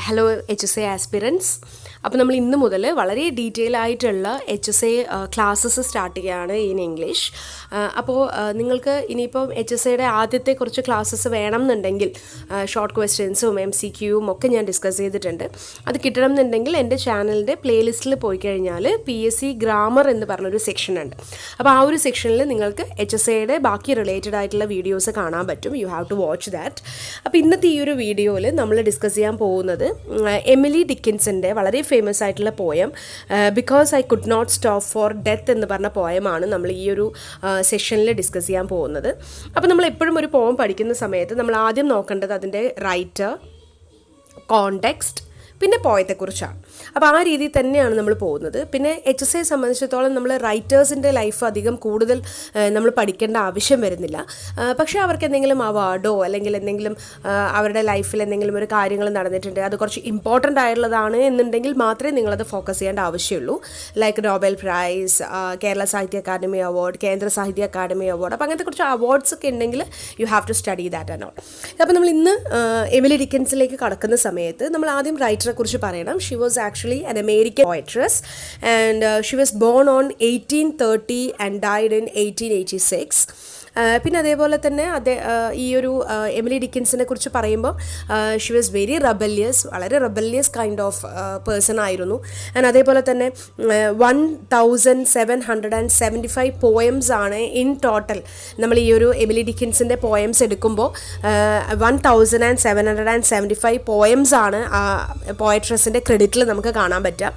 Hello H S A aspirants. അപ്പോൾ നമ്മൾ ഇന്ന് മുതൽ വളരെ ഡീറ്റെയിൽ ആയിട്ടുള്ള H S A classes start ചെയ്യുകയാണ് ഇൻ ഇംഗ്ലീഷ്. അപ്പോൾ നിങ്ങൾക്ക് ഇനിയിപ്പം എച്ച് എസ് എയുടെ ആദ്യത്തെ കുറച്ച് ക്ലാസ്സസ് വേണം എന്നുണ്ടെങ്കിൽ ഷോർട്ട് ക്വസ്റ്റ്യൻസും എം സി ക്യൂവും ഒക്കെ ഞാൻ ഡിസ്കസ് ചെയ്തിട്ടുണ്ട്. അത് കിട്ടണം എന്നുണ്ടെങ്കിൽ എൻ്റെ ചാനലിൻ്റെ പ്ലേലിസ്റ്റിൽ പോയി കഴിഞ്ഞാൽ PSC ഗ്രാമർ എന്ന് പറഞ്ഞൊരു സെക്ഷൻ ഉണ്ട്. അപ്പോൾ ആ ഒരു സെക്ഷനിൽ നിങ്ങൾക്ക് എച്ച് എസ് എയുടെ ബാക്കി റിലേറ്റഡ് ആയിട്ടുള്ള വീഡിയോസ് കാണാൻ പറ്റും. You have to watch that. അപ്പോൾ ഇന്നത്തെ ഈ ഒരു വീഡിയോയിൽ നമ്മൾ ഡിസ്കസ് ചെയ്യാൻ പോകുന്നത് എമിലി ഡിക്കിൻസൻ്റെ വളരെ ഫേമസ് ആയിട്ടുള്ള poem because I could not stop for death എന്ന് പറഞ്ഞ പോയമാണ് നമ്മൾ ഈ ഒരു സെഷനിൽ ഡിസ്കസ് ചെയ്യാൻ പോകുന്നത്. അപ്പോൾ നമ്മൾ എപ്പോഴും ഒരു പോയം പഠിക്കുന്ന സമയത്ത് നമ്മൾ ആദ്യം നോക്കേണ്ടത് അതിൻ്റെ റൈറ്റർ, കോണ്ടെക്സ്റ്റ്, പിന്നെ പോയത്തെക്കുറിച്ചാണ്. അപ്പോൾ ആ രീതിയിൽ തന്നെയാണ് നമ്മൾ പോകുന്നത്. പിന്നെ എച്ച് എസ് എയെ സംബന്ധിച്ചിടത്തോളം നമ്മൾ റൈറ്റേഴ്സിൻ്റെ ലൈഫ് അധികം കൂടുതൽ നമ്മൾ പഠിക്കേണ്ട ആവശ്യം വരുന്നില്ല. പക്ഷേ അവർക്ക് എന്തെങ്കിലും അവാർഡോ അല്ലെങ്കിൽ എന്തെങ്കിലും അവരുടെ ലൈഫിൽ എന്തെങ്കിലും ഒരു കാര്യങ്ങൾ നടന്നിട്ടുണ്ട്, അത് കുറച്ച് ഇമ്പോർട്ടൻ്റ് ആയിട്ടുള്ളതാണ് എന്നുണ്ടെങ്കിൽ മാത്രമേ നിങ്ങളത് ഫോക്കസ് ചെയ്യേണ്ട ആവശ്യമുള്ളൂ. ലൈക്ക് നോബൽ പ്രൈസ്, കേരള സാഹിത്യ അക്കാദമി അവാർഡ്, കേന്ദ്ര സാഹിത്യ അക്കാദമി അവാർഡ്, അപ്പോൾ അങ്ങനത്തെ കുറച്ച് അവാർഡ്സ് ഒക്കെ ഉണ്ടെങ്കിൽ you have to study that and all. അപ്പോൾ നമ്മൾ ഇന്ന് എമിലി ഡിക്കിൻസിലേക്ക് കടക്കുന്ന സമയത്ത് നമ്മൾ ആദ്യം റൈറ്ററെ കുറിച്ച് പറയണം. She was actually an American poetess and she was born on 1830 and died in 1886. പിന്നെ അതേപോലെ തന്നെ ഈ ഒരു എമിലി ഡിക്കിൻസിനെ കുറിച്ച് പറയുമ്പോൾ ഷി വാസ് വെരി റെബല്യസ്, വളരെ റെബല്യസ് കൈൻഡ് ഓഫ് പേഴ്സൺ ആയിരുന്നു. ആൻഡ് അതേപോലെ തന്നെ 1775 പോയംസ് ആണ് ഇൻ ടോട്ടൽ. നമ്മൾ ഈ ഒരു എമിലി ഡിക്കിൻസിൻ്റെ പോയംസ് എടുക്കുമ്പോൾ 1775 പോയംസ് ആണ് പോയട്രസിൻ്റെ ക്രെഡിറ്റിൽ നമുക്ക് കാണാൻ പറ്റുക.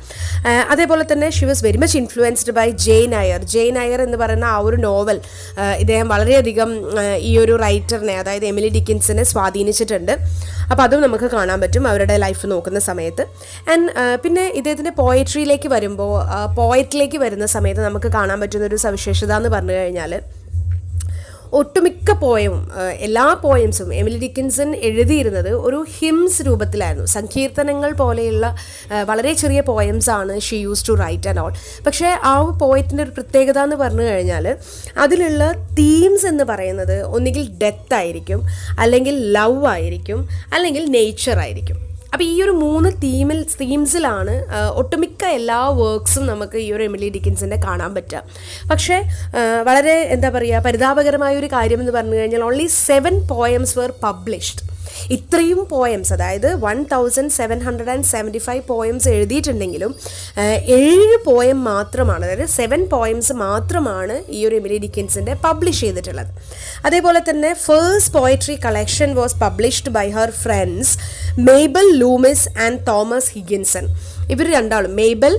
അതേപോലെ തന്നെ she was very much influenced by Jane Eyre എന്ന് പറയുന്ന ആ ഒരു നോവൽ ഇദ്ദേഹം വളരെയധികം ഈ ഒരു റൈറ്ററിനെ, അതായത് എമിലി ഡിക്കിൻസിനെ സ്വാധീനിച്ചിട്ടുണ്ട്. അപ്പോൾ അതും നമുക്ക് കാണാൻ പറ്റും അവരുടെ ലൈഫ് നോക്കുന്ന സമയത്ത്. ആൻഡ് പിന്നെ ഇദ്ദേഹത്തിൻ്റെ പോയട്രിയിലേക്ക് വരുമ്പോൾ, പോയറ്റിലേക്ക് വരുന്ന സമയത്ത് നമുക്ക് കാണാൻ പറ്റുന്ന ഒരു സവിശേഷത എന്ന് പറഞ്ഞു കഴിഞ്ഞാൽ ഒട്ടുമിക്ക എല്ലാ പോയംസും എമിലി ഡിക്കിൻസൺ എഴുതിയിരുന്നത് ഒരു ഹിംസ് രൂപത്തിലായിരുന്നു. സങ്കീർത്തനങ്ങൾ പോലെയുള്ള വളരെ ചെറിയ പോയംസ് ആണ് she use to write and all. പക്ഷേ ആ പോയത്തിൻ്റെ ഒരു പ്രത്യേകത എന്ന് പറഞ്ഞു കഴിഞ്ഞാൽ അതിലുള്ള തീംസ് എന്ന് പറയുന്നത് ഒന്നുകിൽ ഡെത്ത് ആയിരിക്കും, അല്ലെങ്കിൽ ലവ് ആയിരിക്കും, അല്ലെങ്കിൽ നേച്ചർ ആയിരിക്കും. അപ്പോൾ ഈ ഒരു 3 തീംസിലാണ് ഒട്ടുമിക്ക എല്ലാ വർക്ക്സും നമുക്ക് ഈ ഒരു എമിലി ഡിക്കിൻസിൻ്റെ കാണാൻ പറ്റുക. പക്ഷേ വളരെ പരിതാപകരമായ ഒരു കാര്യം എന്ന് പറഞ്ഞു കഴിഞ്ഞാൽ ഓൺലി 7 പോയംസ് were published. ഇത്രയും പോയംസ്, അതായത് 1775 പോയംസ് എഴുതിയിട്ടുണ്ടെങ്കിലും 7 പോയം മാത്രമാണ്, അതായത് 7 പോയംസ് മാത്രമാണ് ഈ ഒരു എമിലി ഡിക്കിൻസിൻ്റെ പബ്ലിഷ് ചെയ്തിട്ടുള്ളത്. അതേപോലെ തന്നെ first poetry collection was published by her friends Mabel Loomis and Thomas Higginson. ഇവർ രണ്ടാളും, മേബൽ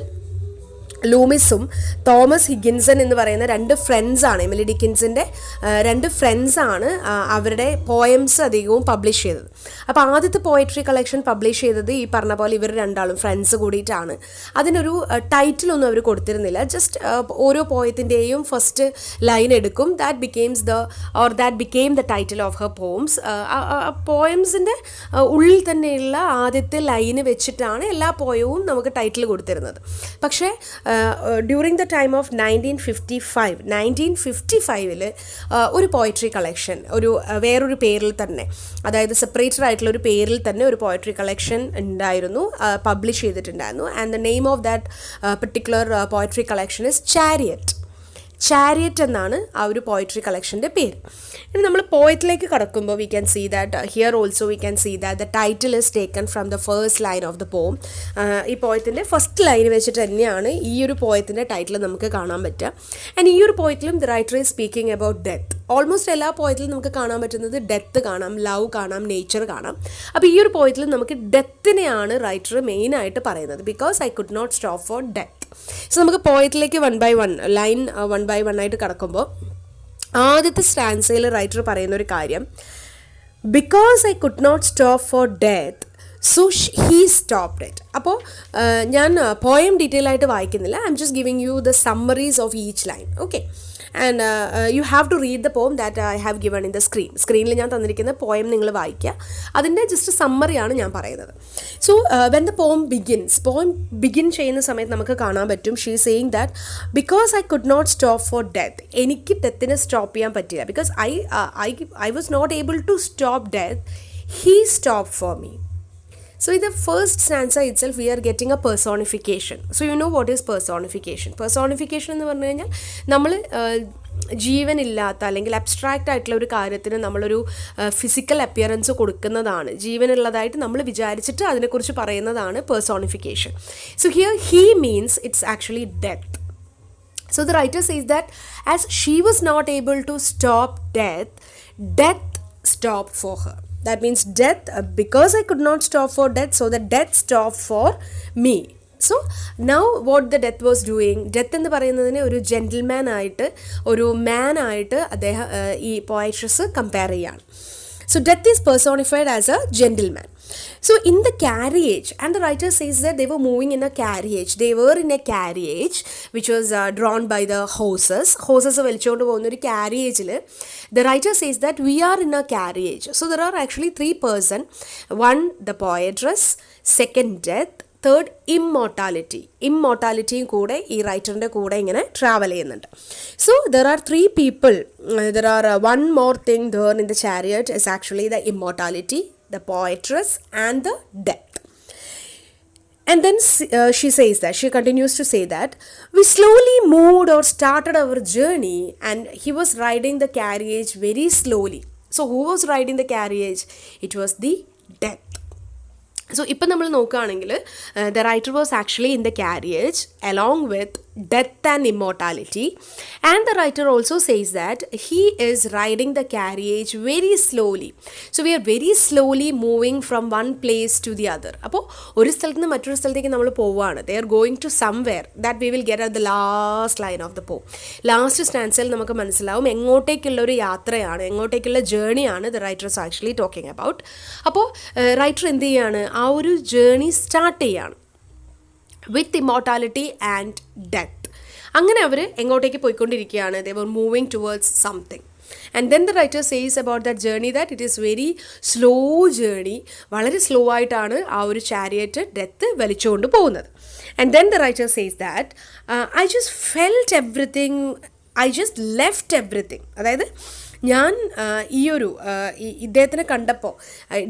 ലൂമിസും തോമസ് ഹിഗിൻസൺ എന്ന് പറയുന്ന 2 ഫ്രണ്ട്സാണ്, എമിലി ഡിക്കിൻസിൻ്റെ 2 ഫ്രണ്ട്സാണ് അവരുടെ പോയംസ് അധികവും പബ്ലിഷ് ചെയ്തത്. അപ്പോൾ ആദ്യത്തെ പോയട്രി കളക്ഷൻ പബ്ലിഷ് ചെയ്തത് ഈ പറഞ്ഞ പോലെ ഇവർ രണ്ടാളും ഫ്രണ്ട്സ് കൂടിയിട്ടാണ്. അതിനൊരു ടൈറ്റിലൊന്നും അവർ കൊടുത്തിരുന്നില്ല. ജസ്റ്റ് ഓരോ പോയത്തിൻ്റെയും ഫസ്റ്റ് ലൈൻ എടുക്കും, that became the title of her poems. പോയംസിൻ്റെ ഉള്ളിൽ തന്നെയുള്ള ആദ്യത്തെ ലൈന് വെച്ചിട്ടാണ് എല്ലാ പോയവും നമുക്ക് ടൈറ്റിൽ കൊടുത്തിരുന്നത്. പക്ഷേ ഡ്യൂറിങ് ദ ടൈം ഓഫ് 1955 ഒരു പോയട്രി കളക്ഷൻ വേറൊരു പേരിൽ തന്നെ, അതായത് സെപ്പറേറ്റഡ് ആയിട്ടുള്ള ഒരു പേരിൽ തന്നെ ഒരു പോയട്രി കളക്ഷൻ ഉണ്ടായിരുന്നു, പബ്ലിഷ് ചെയ്തിട്ടുണ്ടായിരുന്നു. And the name of that particular poetry collection is chariot എന്നാണ് ആ ഒരു പോയട്രി കളക്ഷൻ്റെ പേര്. ഇനി നമ്മൾ പോയറ്റിലേക്ക് കടക്കുമ്പോൾ we can see that here also we can see that the title is taken from the first line of the poem. ഈ പോയത്തിൻ്റെ first line വെച്ചിട്ട് തന്നെയാണ് ഈ ഒരു പോയത്തിൻ്റെ ടൈറ്റിൽ നമുക്ക് കാണാൻ പറ്റുക. ആൻഡ് ഈ ഒരു പോയറ്റിലും the writer is speaking about death. Almost എല്ലാ പോയറ്റിലും നമുക്ക് കാണാൻ പറ്റുന്നത് ഡെത്ത് കാണാം, ലവ് കാണാം, നേച്ചർ കാണാം. അപ്പോൾ ഈ ഒരു പോയറ്റിലും നമുക്ക് ഡെത്തിനെയാണ് റൈറ്റർ മെയിനായിട്ട് പറയുന്നത്, because I could not stop for death. So നമുക്ക് പോയറ്റിലേക്ക് ലൈൻ 1 by 1 ആയിട്ട് കടക്കുമ്പോൾ ആദ്യത്തെ സ്റ്റാൻസയിൽ റൈറ്റർ പറയുന്ന ഒരു കാര്യം, because I could not stop for death so he stopped it. അപ്പോൾ ഞാൻ പോയം ഡീറ്റെയിൽ ആയിട്ട് വായിക്കുന്നില്ല, I'm just giving you the summaries of each line. Okay, and you have to read the poem that I have given in the സ്ക്രീനിൽ ഞാൻ തന്നിരിക്കുന്ന poem നിങ്ങൾ വായിക്കുക. അതിൻ്റെ ജസ്റ്റ് സമ്മറിയാണ് ഞാൻ പറയുന്നത്. So when the poem begin ചെയ്യുന്ന സമയത്ത് നമുക്ക് കാണാൻ പറ്റും, she saying that because I could not stop for death, എനിക്ക് ഡെത്തിനെ സ്റ്റോപ്പ് ചെയ്യാൻ പറ്റില്ല, because I was not able to stop death, he stop for me. So in the first stanza itself, we are getting a personification. So you know what is personification? Personification എന്ന് പറഞ്ഞു കഴിഞ്ഞാൽ നമ്മൾ ജീവനില്ലാത്ത അല്ലെങ്കിൽ abstract ആയിട്ടുള്ള ഒരു കാര്യത്തിന് നമ്മളൊരു ഫിസിക്കൽ അപ്പിയറൻസ് കൊടുക്കുന്നതാണ്. ജീവനുള്ളതായിട്ട് നമ്മൾ വിചാരിച്ചിട്ട് അതിനെക്കുറിച്ച് പറയുന്നതാണ് personification. So here he means it's actually death. So the writer says that as she was not able to stop death, death stopped for her. That means death, because I could not stop for death, so the death stopped for me. So now what the death was doing, death എന്ന് പറയുന്നതിനെ ഒരു gentleman ആയിട്ട് ഒരു മാൻ ആയിട്ട് അദ്ദേഹം ഈ പോയട്രസ് compare ചെയ്യാണ്. So death is personified as a gentleman. So in the carriage, and the writer says that they were moving in a carriage. They were in a carriage which was drawn by the horses. Horses വലിച്ചുകൊണ്ട് പോകുന്ന ഒരു carriageൽ the writer says that we are in a carriage. So there are actually 3 persons. One, the poetress. Second, death. Third, ഇമ്മോർട്ടാലിറ്റിയും കൂടെ ഈ റൈറ്ററിൻ്റെ കൂടെ ഇങ്ങനെ travel ചെയ്യുന്നുണ്ട്. So there are 3 people. There are one more thing there in the chariot is actually the immortality, the poetress and the death. And then she continues to say that we slowly moved or started our journey and he was riding the carriage very slowly. So who was riding the carriage? It was the death. So ഇപ്പം നമ്മൾ നോക്കുകയാണെങ്കിൽ the writer was actually in the carriage along with death and immortality, and the writer also says that he is riding the carriage very slowly. So we are very slowly moving from one place to the other. അപ്പോൾ ഒരു സ്ഥലത്ത് നിന്ന് മറ്റൊരു സ്ഥലത്തേക്ക് നമ്മൾ പോവുകയാണ്. They are going to somewhere that we will get at the last line of the poem. Last സ്റ്റാൻസയിൽ നമുക്ക് മനസ്സിലാവും എങ്ങോട്ടേക്കുള്ള ഒരു യാത്രയാണ്, എങ്ങോട്ടേക്കുള്ള ജേണിയാണ് the writer is actually talking about. അപ്പോൾ റൈറ്റർ എന്ത് ചെയ്യാണ്, ആ ഒരു ജേണി സ്റ്റാർട്ട് ചെയ്യാണ് വിത്ത് ഇമ്മോർട്ടാലിറ്റി ആൻഡ് ഡെത്ത്. അങ്ങനെ അവർ എങ്ങോട്ടേക്ക് പോയിക്കൊണ്ടിരിക്കുകയാണ്. They were moving towards something. And then the writer says about that journey that it is very slow journey. വളരെ സ്ലോ ആയിട്ടാണ് ആ ഒരു ചാരിയറ്റ് ഡെത്ത് വലിച്ചുകൊണ്ട് പോകുന്നത്. And then the writer says that I just felt everything, I just left everything. അതായത് ഞാൻ ഇദ്ദേഹത്തിനെ കണ്ടപ്പോൾ,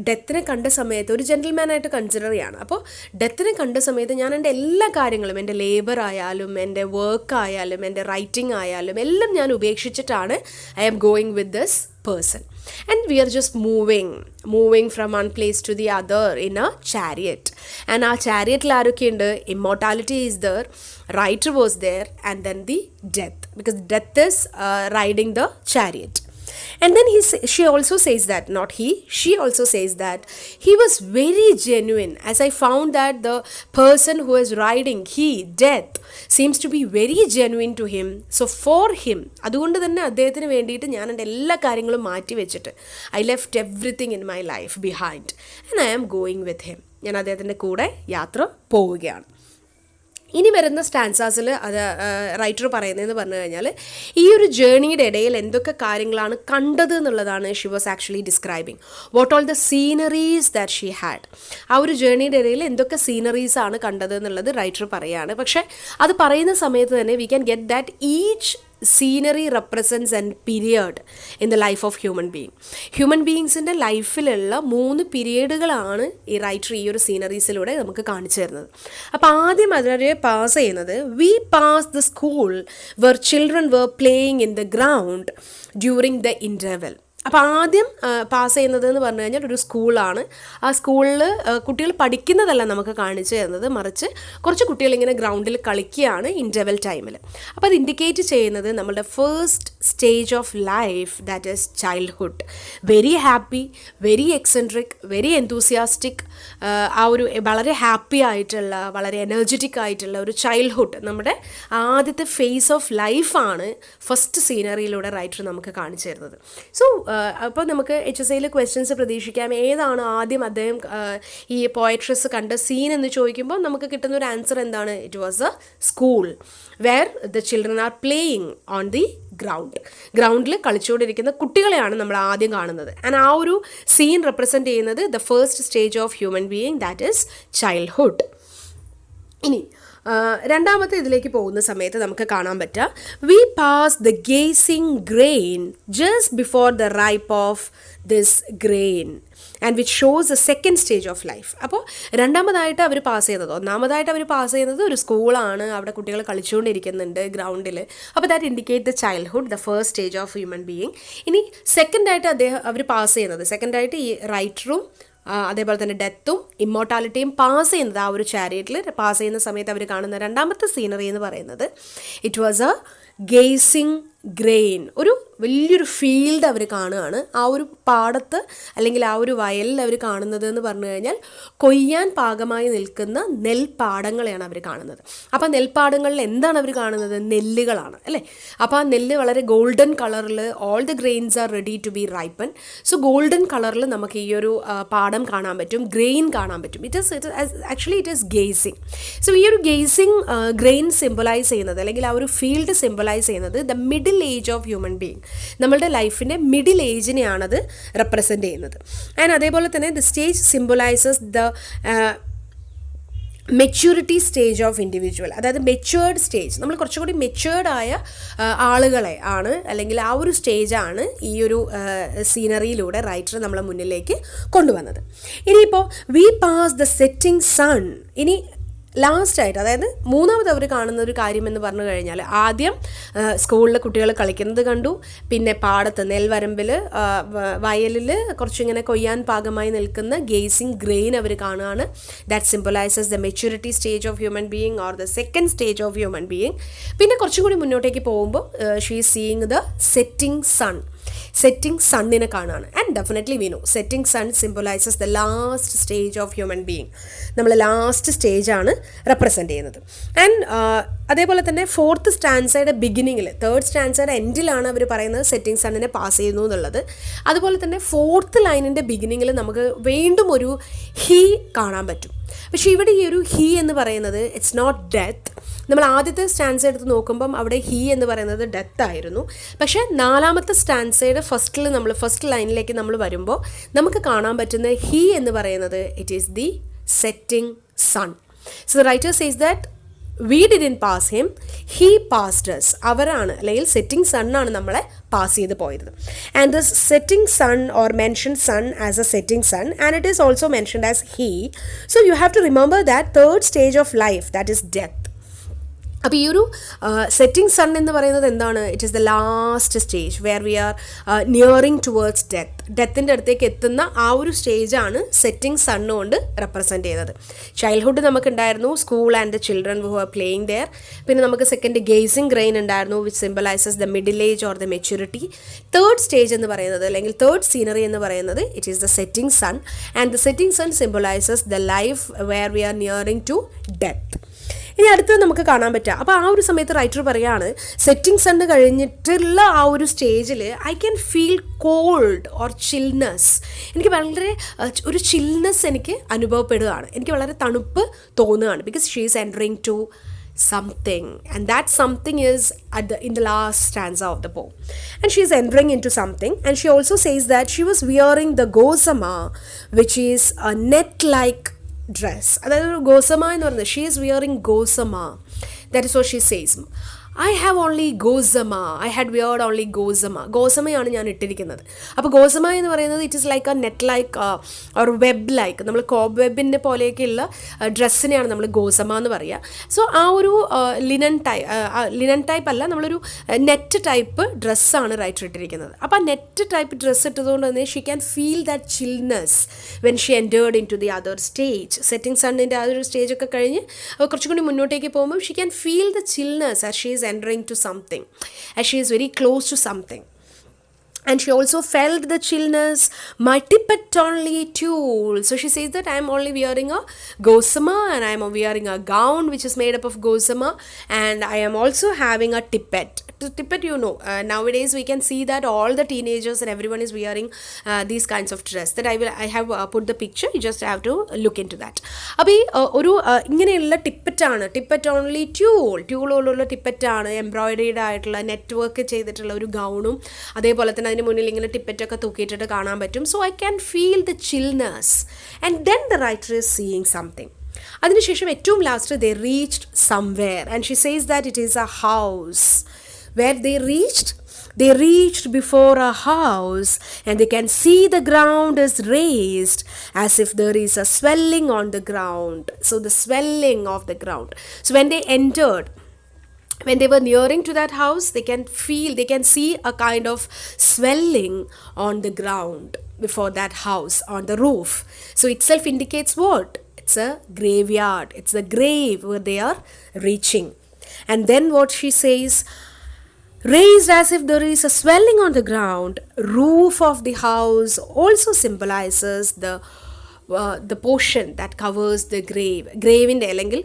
ഡെത്തിനെ കണ്ട സമയത്ത് ഒരു ജെന്റിൽമാനായിട്ട് കൺസിഡർ ചെയ്യാണ്. അപ്പോൾ ഡെത്തിനെ കണ്ട സമയത്ത് ഞാൻ എൻ്റെ എല്ലാ കാര്യങ്ങളും, എൻ്റെ ലേബർ ആയാലും എൻ്റെ വർക്ക് ആയാലും എൻ്റെ റൈറ്റിംഗ് ആയാലും എല്ലാം ഞാൻ ഉപേക്ഷിച്ചിട്ടാണ് I am going with this person, and we are just moving from one place to the other in a chariot. And our chariot la arukinde, immortality is there, writer was there, and then the death, because death is riding the chariot. And then she also says that, not he, she also says that he was very genuine, as I found that the person who is riding, he, death, seems to be very genuine to him. So for him, അതുകൊണ്ട് തന്നെ അദ്ദേഹത്തിന് വേണ്ടിയിട്ട് ഞാൻ എൻ്റെ എല്ലാ കാര്യങ്ങളും മാറ്റി വെച്ചിട്ട് I left everything in my life behind and I am going with him. ഞാൻ അദ്ദേഹത്തിൻ്റെ കൂടെ യാത്ര പോവുകയാണ്. ഇനി വരുന്ന സ്റ്റാൻസാസിൽ അത് റൈറ്റർ പറയുന്നതെന്ന് പറഞ്ഞു കഴിഞ്ഞാൽ ഈ ഒരു ജേണിയുടെ ഇടയിൽ എന്തൊക്കെ കാര്യങ്ങളാണ് കണ്ടത് എന്നുള്ളതാണ് she was actually describing. What all the sceneries that she had. ആ ഒരു ജേണിയുടെ ഇടയിൽ എന്തൊക്കെ സീനറീസാണ് കണ്ടത് എന്നുള്ളത് റൈറ്റർ പറയുകയാണ്. പക്ഷേ അത് പറയുന്ന സമയത്ത് തന്നെ we can get that each scenery represents and period in the life of human ബീയിങ്സിൻ്റെ ലൈഫിലുള്ള 3 പീരിയഡുകളാണ് ഈ റൈറ്റർ ഈ ഒരു സീനറീസിലൂടെ നമുക്ക് കാണിച്ചു തരുന്നത്. അപ്പോൾ ആദ്യം അതിനെ പാസ് ചെയ്യുന്നത് we pass the school where children were playing in the ground during the interval. അപ്പോൾ ആദ്യം പാസ് ചെയ്യുന്നത് എന്ന് പറഞ്ഞു കഴിഞ്ഞാൽ ഒരു സ്കൂളാണ്. ആ സ്കൂളിൽ കുട്ടികൾ പഠിക്കുന്നതല്ല നമുക്ക് കാണിച്ചു തരുന്നത്, മറിച്ച് കുറച്ച് കുട്ടികൾ ഇങ്ങനെ ഗ്രൗണ്ടിൽ കളിക്കുകയാണ് ഇൻ്റർവെൽ ടൈമിൽ. അപ്പോൾ അത് ഇൻഡിക്കേറ്റ് ചെയ്യുന്നത് നമ്മളുടെ first stage of life, that is childhood. Very happy, very eccentric, very enthusiastic, ആ ഒരു വളരെ ഹാപ്പി ആയിട്ടുള്ള, വളരെ എനർജറ്റിക് ആയിട്ടുള്ള ഒരു ചൈൽഡ്ഹുഡ്, നമ്മുടെ ആദ്യത്തെ ഫേസ് ഓഫ് ലൈഫാണ് ഫസ്റ്റ് സീനറിയിലൂടെ റൈറ്റർ നമുക്ക് കാണിച്ചു തരുന്നത്. സോ അപ്പോൾ നമുക്ക് HSAയിൽ ക്വസ്റ്റ്യൻസ് പ്രതീക്ഷിക്കാം. ഏതാണ് ആദ്യം അദ്ദേഹം ഈ പോയട്രസ് കണ്ട സീൻ എന്ന് ചോദിക്കുമ്പോൾ നമുക്ക് കിട്ടുന്ന ഒരു ആൻസർ എന്താണ്? It was a school where the children are playing on the ഗ്രൗണ്ടിൽ കളിച്ചുകൊണ്ടിരിക്കുന്ന കുട്ടികളെയാണ് നമ്മൾ ആദ്യം കാണുന്നത്. ആൻഡ് ആ ഒരു സീൻ റെപ്രസെൻറ്റ് ചെയ്യുന്നത് the first stage of human being, that is childhood. ഇനി രണ്ടാമത്തെ ഇതിലേക്ക് പോകുന്ന സമയത്ത് നമുക്ക് കാണാൻ പറ്റുക we pass the gazing grain just before the ripe of this grain. And which shows the second stage of life. അപ്പോൾ രണ്ടാമതായിട്ട് അവർ പാസ് ചെയ്യുന്നത്, ഒന്നാമതായിട്ട് അവർ പാസ് ചെയ്യുന്നത് ഒരു സ്കൂളാണ്, അവിടെ കുട്ടികൾ കളിച്ചുകൊണ്ടിരിക്കുന്നുണ്ട് ഗ്രൗണ്ടിൽ. അപ്പോൾ that indicate the childhood, the first stage of human being. ഇനി സെക്കൻഡായിട്ട് അവർ പാസ് ചെയ്യുന്നത്, സെക്കൻഡായിട്ട് ഈ റൈറ്ററും അതേപോലെ തന്നെ ഡെത്തും ഇമ്മോർട്ടാലിറ്റിയും പാസ് ചെയ്യുന്നത്, ആ ഒരു ചാരിയറ്റിൽ പാസ് ചെയ്യുന്ന സമയത്ത് അവർ കാണുന്ന രണ്ടാമത്തെ സീനറി എന്ന് പറയുന്നത് it was A gazing grain. ഒരു വലിയൊരു ഫീൽഡ് അവർ കാണുകയാണ്. ആ ഒരു പാടത്ത് അല്ലെങ്കിൽ ആ ഒരു വയലിൽ അവർ കാണുന്നത് എന്ന് പറഞ്ഞു കഴിഞ്ഞാൽ കൊയ്യാൻ പാകമായി നിൽക്കുന്ന നെൽപ്പാടങ്ങളെയാണ് അവർ കാണുന്നത്. അപ്പോൾ നെൽപ്പാടങ്ങളിൽ എന്താണ് അവർ കാണുന്നത്? നെല്ലുകളാണ് അല്ലേ. അപ്പോൾ ആ നെല്ല് വളരെ ഗോൾഡൻ കളറിൽ, all the grains are ready to be ripen. So golden കളറിൽ നമുക്ക് ഈ ഒരു പാടം കാണാൻ പറ്റും, ഗ്രെയിൻ കാണാൻ പറ്റും. Actually it is gazing. So ഈ ഒരു ഗേസിങ് ഗ്രെയിൻ സിംബലൈസ് ചെയ്യുന്നത്, അല്ലെങ്കിൽ ആ ഒരു ഫീൽഡ് സിംബലൈസ് ചെയ്യുന്നത് the middle age of human being, നമ്മളുടെ ലൈഫിൻ്റെ മിഡിൽ ഏജിനെയാണത് റെപ്രസെൻ്റ് ചെയ്യുന്നത്. ആൻഡ് അതേപോലെ തന്നെ the stage symbolises the maturity stage of individual, അതായത് മെച്യൂർഡ് സ്റ്റേജ്. നമ്മൾ കുറച്ചുകൂടി മെച്യൂർഡായ ആളുകളെ ആണ്, അല്ലെങ്കിൽ ആ ഒരു സ്റ്റേജാണ് ഈ ഒരു സീനറിയിലൂടെ റൈറ്റർ നമ്മളെ മുന്നിലേക്ക് കൊണ്ടുവന്നത്. ഇനിയിപ്പോൾ we pass the setting sun. ഇനി ലാസ്റ്റായിട്ട്, അതായത് മൂന്നാമത് അവർ കാണുന്ന ഒരു കാര്യം എന്ന് പറഞ്ഞു കഴിഞ്ഞാൽ, ആദ്യം സ്കൂളിൽ കുട്ടികൾ കളിക്കുന്നത് കണ്ടു, പിന്നെ പാടത്ത് നെൽവരമ്പിൽ വയലിൽ കുറച്ചിങ്ങനെ കൊയ്യാൻ പാകമായി നിൽക്കുന്ന ഗേസിങ് ഗ്രെയിൻ അവർ കാണുകയാണ്. That symbolizes the maturity stage of human being or the second stage of human being. പിന്നെ കുറച്ചും കൂടി മുന്നോട്ടേക്ക് പോകുമ്പോൾ she is seeing the setting sun. Setting സണ്ണിനെ കാണുകയാണ്. And definitely we know setting sun symbolizes the last stage of human being. നമ്മൾ last സ്റ്റേജാണ് represent ചെയ്യുന്നത്. ആൻഡ് അതേപോലെ തന്നെ ഫോർത്ത് സ്റ്റാൻസയുടെ ബിഗിനിങ്ങിൽ, തേർഡ് സ്റ്റാൻസയുടെ എൻഡിലാണ് അവർ പറയുന്നത് സെറ്റിംഗ് സണ്ണിനെ പാസ് ചെയ്യുന്നു എന്നുള്ളത്. അതുപോലെ തന്നെ ഫോർത്ത് ലൈനിൻ്റെ ബിഗിനിങ്ങിൽ നമുക്ക് വീണ്ടും ഒരു ഹീ കാണാൻ പറ്റും. പക്ഷേ ഇവിടെ ഈ ഒരു ഹീ എന്ന് പറയുന്നത് ഇറ്റ്സ് നോട്ട് ഡെത്ത്. നമ്മൾ ആദ്യത്തെ സ്റ്റാൻസ എടുത്ത് നോക്കുമ്പം അവിടെ ഹീ എന്ന് പറയുന്നത് ഡെത്ത് ആയിരുന്നു. പക്ഷേ നാലാമത്തെ സ്റ്റാൻസയുടെ ഫസ്റ്റ് ലൈനിലേക്ക് നമ്മൾ വരുമ്പോൾ നമുക്ക് കാണാൻ പറ്റുന്ന ഹീ എന്ന് പറയുന്നത് it is the setting sun. So the writer says that we didn't pass him, he passed us. അവരാണ്, അല്ലെങ്കിൽ സെറ്റിംഗ് സണ്ണാണ് നമ്മളെ പാസ് ചെയ്ത് പോയത്. And the setting sun or mention sun as a setting sun, and it is also mentioned as he. So you have to remember that third stage of life, that is death. അപ്പോൾ ഈ ഒരു setting sun എന്ന് പറയുന്നത് എന്താണ്? It is the last stage where we are nearing towards death. ഡെത്തിൻ്റെ അടുത്തേക്ക് എത്തുന്ന ആ ഒരു സ്റ്റേജാണ് സെറ്റിംഗ് സണ്ണ് കൊണ്ട് റെപ്രസെൻറ്റ് ചെയ്യുന്നത്. ചൈൽഡ്ഹുഡ് നമുക്കുണ്ടായിരുന്നു, school and the children who are playing there. പിന്നെ നമുക്ക് സെക്കൻഡ് ഗേസിംഗ് ഗ്രെയിൻ ഉണ്ടായിരുന്നു, which symbolizes the middle age or the maturity. Third stage എന്ന് പറയുന്നത്, അല്ലെങ്കിൽ തേർഡ് സീനറി എന്ന് പറയുന്നത് it is the setting sun. And the setting sun symbolizes the life where we are nearing to death. ഇനി അടുത്തത് നമുക്ക് കാണാൻ പറ്റുക. അപ്പോൾ ആ ഒരു സമയത്ത് റൈറ്റർ പറയുകയാണ്, സെറ്റിംഗ് സണ്ണ് കഴിഞ്ഞിട്ടുള്ള ആ ഒരു സ്റ്റേജിൽ I can feel cold or chillness. എനിക്ക് വളരെ ഒരു ചിൽനെസ് എനിക്ക് അനുഭവപ്പെടുകയാണ്, എനിക്ക് വളരെ തണുപ്പ് തോന്നുകയാണ്. Because she is entering to something, and that something is in the last stanza of the poem, and she is entering into something. And she also says that she was wearing the gosama, which is a net like dress. അതായത് gossamer എന്ന് പറയുന്നത്, she is wearing gossamer. That is what she says. I have only gossamer, I had weared only gossamer. ഗോസമയാണ് ഞാൻ ഇട്ടിരിക്കുന്നത്. അപ്പോൾ gossamer എന്ന് പറയുന്നത് it is like a net like or web like, നമ്മൾ കോബ് വെബിൻ്റെ പോലെയൊക്കെയുള്ള ഡ്രസ്സിനെയാണ് നമ്മൾ ഗോസമ എന്ന് പറയുക. സോ ആ ഒരു ലിനൻ ടൈപ്പ് അല്ല, നമ്മളൊരു നെറ്റ് ടൈപ്പ് ഡ്രസ്സാണ് റൈറ്റർ ഇട്ടിരിക്കുന്നത്. അപ്പോൾ ആ നെറ്റ് ടൈപ്പ് ഡ്രസ്സ് ഇട്ടതുകൊണ്ട് തന്നെ she can feel that chillness when she entered in to the other stage. Setting സണ്ണിൻ്റെ ആ ഒരു സ്റ്റേജൊക്കെ കഴിഞ്ഞ് കുറച്ചും കൂടി മുന്നോട്ടേക്ക് പോകുമ്പോൾ she can feel the chillness as she is entering to something, as she is very close to something. And she also felt the chillness, my tippet only tulle. So she says that I am only wearing a gossamer, and I am wearing a gown which is made up of gossamer, and I am also having a tippet. Tippet, you know, nowadays we can see that all the teenagers and everyone is wearing these kinds of dress. That I have put the picture, you just have to look into that. അപ്പോൾ ഒരു ഇങ്ങനെയുള്ള ടിപ്പറ്റാണ്, tippet only ട്യൂളോടുള്ള ടിപ്പറ്റാണ്, എംബ്രോയിഡറിഡ് ആയിട്ടുള്ള net work ചെയ്തിട്ടുള്ള ഒരു ഗൗണും, അതേപോലെ തന്നെ അതിന് മുന്നിൽ ഇങ്ങനെ ടിപ്പറ്റൊക്കെ തൂക്കിയിട്ടിട്ട് കാണാൻ പറ്റും. So I can feel the chillness. And then the writer is seeing something. അതിനുശേഷം ഏറ്റവും last they reached somewhere, and she says that it is a house. Where they reached, They reached before a house, and they can see the ground is raised as if there is a swelling on the ground. So, the swelling of the ground. So, when they entered, when they were nearing to that house, they can feel, they can see a kind of swelling on the ground before that house, on the roof. So, itself indicates what? It's a graveyard, it's the grave where they are reaching. And then what she says, raised as if there is a swelling on the ground, roof of the house also symbolizes the portion that covers the grave. ഗ്രേവിൻ്റെ അല്ലെങ്കിൽ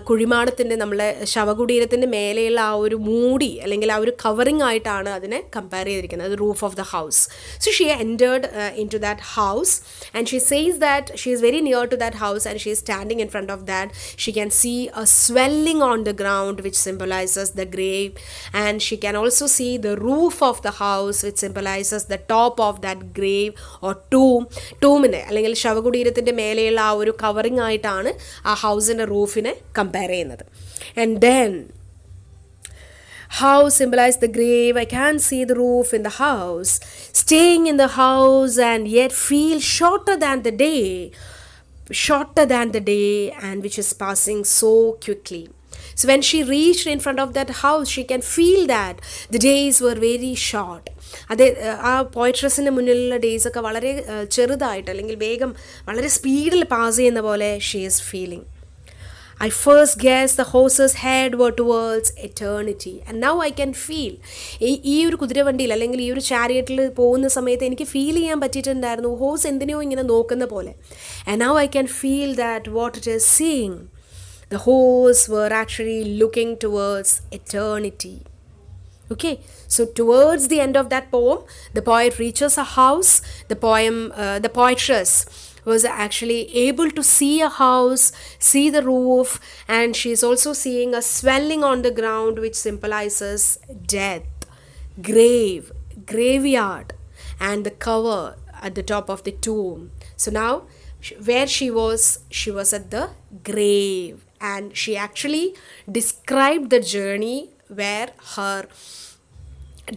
കുഴിമാടത്തിൻ്റെ നമ്മളെ ശവകുടീരത്തിൻ്റെ മേലെയുള്ള ആ ഒരു മൂടി അല്ലെങ്കിൽ ആ ഒരു covering ആയിട്ടാണ് അതിനെ കമ്പയർ ചെയ്തിരിക്കുന്നത്, roof of the house. So she entered in to that house and she says that she is very near to that house and she is standing in front of that. She can see a swelling on the ground which symbolizes the grave, and she can also see the roof of the house which symbolizes the top of that grave or tomb അല്ലെങ്കിൽ ശവകുടീരത്തിൻ്റെ മേലെയുള്ള ആ ഒരു covering ആയിട്ടാണ് ആ ഹൗസിൻ്റെ റൂഫിനെ compare ചെയ്യുന്നത്. And then house symbolize the grave. I can see the roof in the house, staying in the house and yet feel shorter than the day and which is passing so quickly. So when she reached in front of that house, she can feel that the days were very short. അത് ആ പോയട്രസിൻ്റെ മുന്നിലുള്ള ഡേയ്സൊക്കെ വളരെ ചെറുതായിട്ട് അല്ലെങ്കിൽ വേഗം വളരെ സ്പീഡിൽ pass ചെയ്യുന്ന പോലെ she is feeling. I first guessed the horse's head were towards eternity and now I can feel. ഈ ഒരു കുതിരവണ്ടിയിൽ അല്ലെങ്കിൽ ഈ ഒരു ചാരിയറ്റിൽ പോകുന്ന സമയത്ത് എനിക്ക് ഫീൽ ചെയ്യാൻ പറ്റിയിട്ടുണ്ടായിരുന്നു ഹോഴ്സ് എന്തിനെയോ ഇങ്ങനെ നോക്കുന്ന പോലെ. And now I can feel that what it is seeing, the horse were actually looking towards eternity. Okay, so towards the end of that poem, the poet reaches a house. The poetress was actually able to see a house, see the roof, and she is also seeing a swelling on the ground which symbolizes death, grave, graveyard, and the cover at the top of the tomb. So now where she was at the grave, and she actually described the journey where her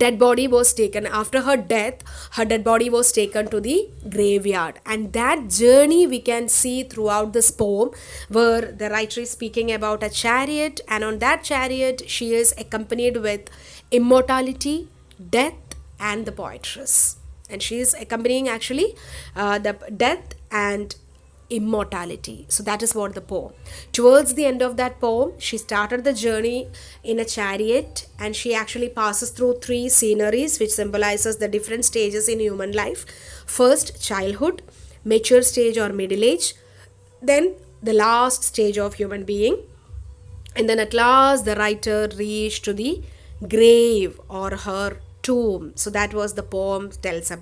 dead body was taken. After her death, her dead body was taken to the graveyard, and that journey we can see throughout this poem, where the writer is speaking about a chariot, and on that chariot she is accompanied with immortality, death, and the poetress, and she is accompanying actually the death and immortality. So that is what the poem. Towards the end of that poem, she started the journey in a chariot, and she actually passes through 3 sceneries which symbolizes the different stages in human life. First, childhood, mature stage or middle age, then the last stage of human being, and then at last the writer reached to the grave or her tomb. So that was the poem tells about.